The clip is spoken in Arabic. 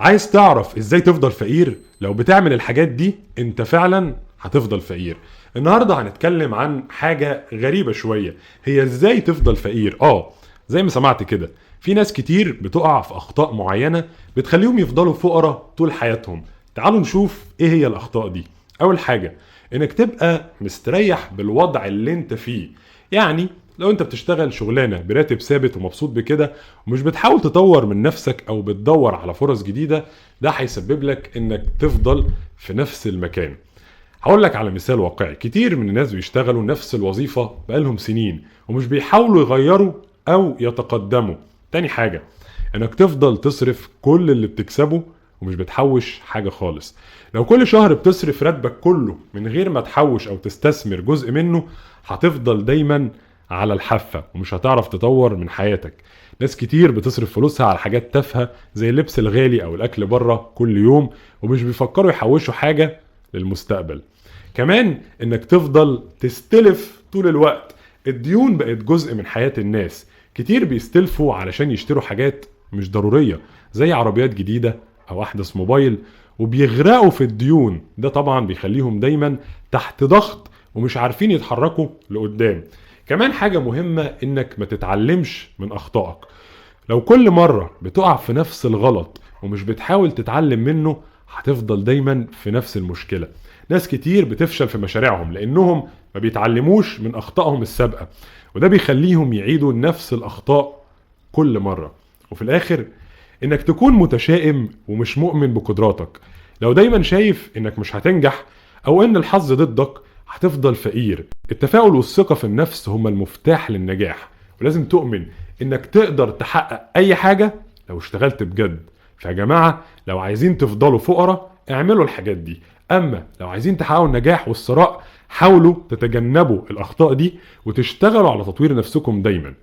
عايز تعرف ازاي تفضل فقير؟ لو بتعمل الحاجات دي انت فعلا هتفضل فقير. النهاردة هنتكلم عن حاجة غريبة شوية، هي ازاي تفضل فقير. زي ما سمعت كده، في ناس كتير بتقع في اخطاء معينة بتخليهم يفضلوا فقراء طول حياتهم. تعالوا نشوف ايه هي الاخطاء دي. اول حاجة، انك تبقى مستريح بالوضع اللي انت فيه. يعني لو انت بتشتغل شغلانة براتب ثابت ومبسوط بكده ومش بتحاول تطور من نفسك او بتدور على فرص جديدة، ده هيسبب لك انك تفضل في نفس المكان. هقول لك على مثال واقعي، كتير من الناس بيشتغلوا نفس الوظيفة بقالهم سنين ومش بيحاولوا يغيروا او يتقدموا. تاني حاجة، انك تفضل تصرف كل اللي بتكسبه ومش بتحوش حاجة خالص. لو كل شهر بتصرف راتبك كله من غير ما تحوش او تستثمر جزء منه، هتفضل دايما على الحافة ومش هتعرف تطور من حياتك. ناس كتير بتصرف فلوسها على حاجات تافهة زي اللبس الغالي او الاكل بره كل يوم، ومش بيفكروا يحوشوا حاجة للمستقبل. كمان انك تفضل تستلف طول الوقت. الديون بقت جزء من حياة الناس، كتير بيستلفوا علشان يشتروا حاجات مش ضرورية زي عربيات جديدة او احدث موبايل، وبيغرقوا في الديون. ده طبعا بيخليهم دايما تحت ضغط ومش عارفين يتحركوا لقدام. كمان حاجة مهمة، انك ما تتعلمش من اخطائك. لو كل مرة بتقع في نفس الغلط ومش بتحاول تتعلم منه، هتفضل دايما في نفس المشكلة. ناس كتير بتفشل في مشاريعهم لانهم ما بيتعلموش من اخطائهم السابقة، وده بيخليهم يعيدوا نفس الاخطاء كل مرة. وفي الاخر، انك تكون متشائم ومش مؤمن بقدراتك. لو دايما شايف انك مش هتنجح او ان الحظ ضدك، هتفضل فقير. التفاؤل والثقة في النفس هما المفتاح للنجاح، ولازم تؤمن انك تقدر تحقق اي حاجة لو اشتغلت بجد. فيا جماعة، لو عايزين تفضلوا فقراء اعملوا الحاجات دي، اما لو عايزين تحققوا النجاح والثراء حاولوا تتجنبوا الاخطاء دي وتشتغلوا على تطوير نفسكم دايما.